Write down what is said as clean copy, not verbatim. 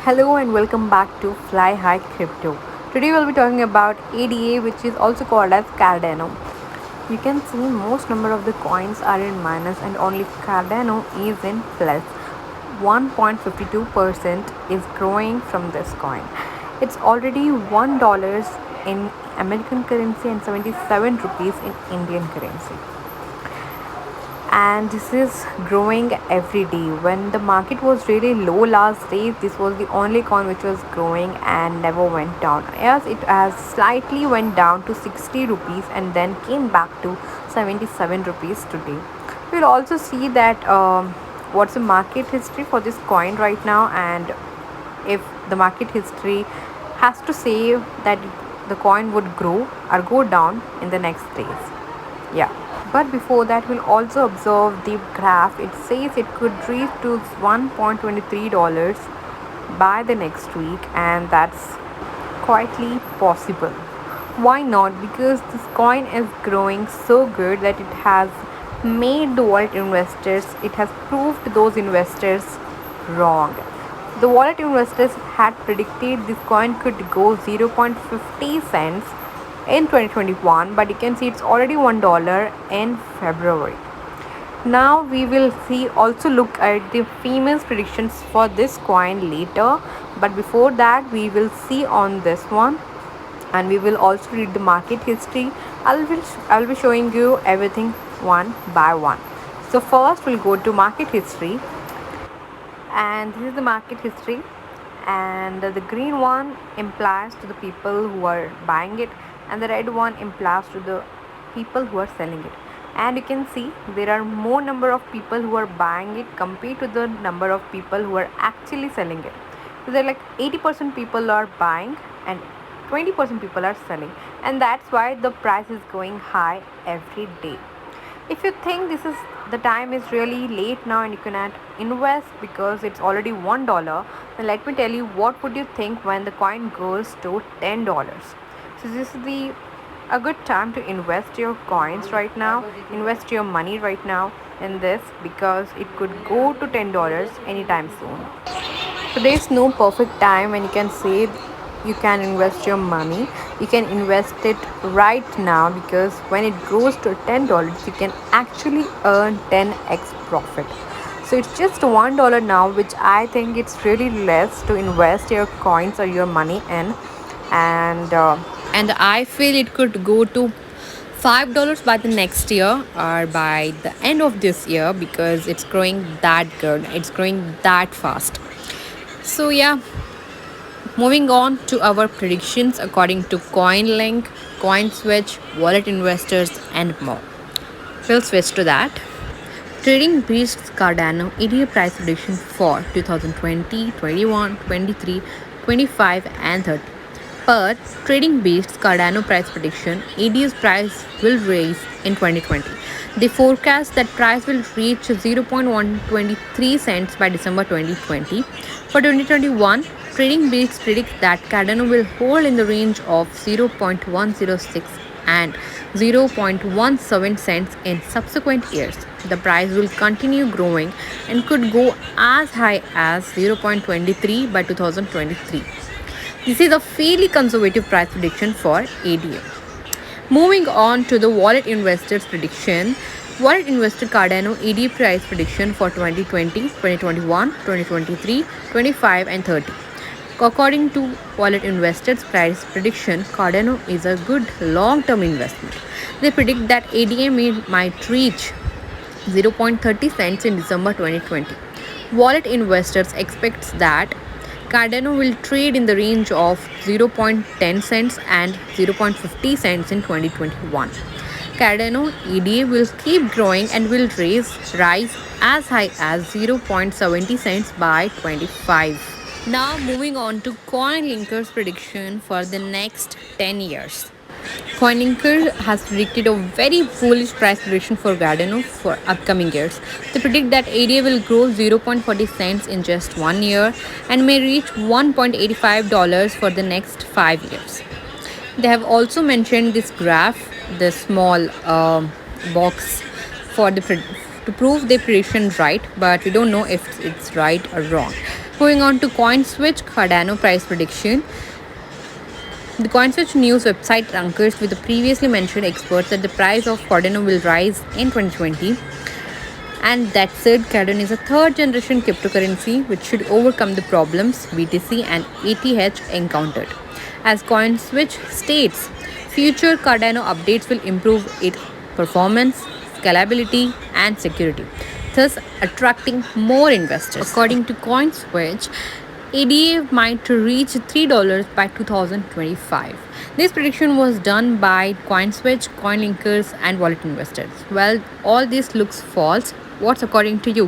Hello and welcome back to Fly High Crypto. Today we'll be talking about ADA, which is also called as Cardano. You can see most number of the coins are in minus and only Cardano is in plus. 1.52% is growing from this coin. It's already $1 in American currency and 77 rupees in Indian currency, and this is growing every day. When the market was really low last day, this was the only coin which was growing and never went down. Yes, it has slightly went down to 60 rupees and then came back to 77 rupees today. We'll also see that what's the market history for this coin right now, and if the market history has to say that the coin would grow or go down in the next days. Yeah, but before that we'll also observe the graph. It says it could reach to $1.23 by the next week, and that's quietly possible. Why not? Because this coin is growing so good that it has made the wallet investors, it has proved those investors wrong. The wallet investors had predicted this coin could go 0.50 cents in 2021, but you can see it's already $1 in February. Now we will see also look at the famous predictions for this coin later, but before that we will see on this one, and we will also read the market history. I'll be showing you everything one by one. So first we'll go to market history, and this is the market history, and the green one implies to the people who are buying it, and the red one implies to the people who are selling it. And you can see there are more number of people who are buying it compared to the number of people who are actually selling it. So they're like 80% people are buying and 20% people are selling, and that's why the price is going high every day. If you think this is the time is really late now and you cannot invest because it's already $1, then let me tell you what would you think when the coin goes to $10. So this is the a good time to invest your coins right now, invest your money right now in this, because it could go to $10 anytime soon. So there's no perfect time when you can say you can invest your money. You can invest it right now, because when it grows to $10, you can actually earn 10x profit. So it's just $1 now, which I think it's really less to invest your coins or your money in, and I feel it could go to $5 by the next year or by the end of this year, because it's growing that good, it's growing that fast. So yeah, moving on to our predictions according to CoinLink, CoinSwitch, Wallet Investors, and more. We'll switch to that. Trading Beasts Cardano EDA price prediction for 2020, 21, 23, 25, and 30. Per Trading Beasts Cardano price prediction, EDA's price will rise in 2020. They forecast that price will reach 0.123 cents by December 2020. For 2021, Trading Beasts predicts that Cardano will hold in the range of 0.106 and 0.17 cents in subsequent years. The price will continue growing and could go as high as 0.23 by 2023. This is a fairly conservative price prediction for ADA. Moving on to the Wallet Investors prediction. Wallet Investor Cardano ADA price prediction for 2020, 2021, 2023, 25, and 30. According to Wallet Investors price prediction, Cardano is a good long-term investment. They predict that ADA might reach 0.30 cents in December 2020. Wallet Investors expects that Cardano will trade in the range of 0.10 cents and 0.50 cents in 2021. Cardano EDA will keep growing and will rise as high as 0.70 cents by 25. Now moving on to CoinLinker's prediction for the next 10 years. CoinLinker has predicted a very bullish price prediction for Cardano for upcoming years. They predict that ADA will grow 0.40 cents in just 1 year and may reach $1.85 for the next 5 years. They have also mentioned this graph, this small box for the to prove their prediction right, but we don't know if it's right or wrong. Moving on to CoinSwitch Cardano price prediction. The CoinSwitch news website concurs with the previously mentioned experts that the price of Cardano will rise in 2020. And that said, Cardano is a third generation cryptocurrency which should overcome the problems BTC and ETH encountered. As CoinSwitch states, future Cardano updates will improve its performance, scalability, and security, thus attracting more investors. According to CoinSwitch, ADA might reach $3 by 2025. This prediction was done by CoinSwitch, CoinLinkers, and wallet investors. Well, all this looks false. What's according to you?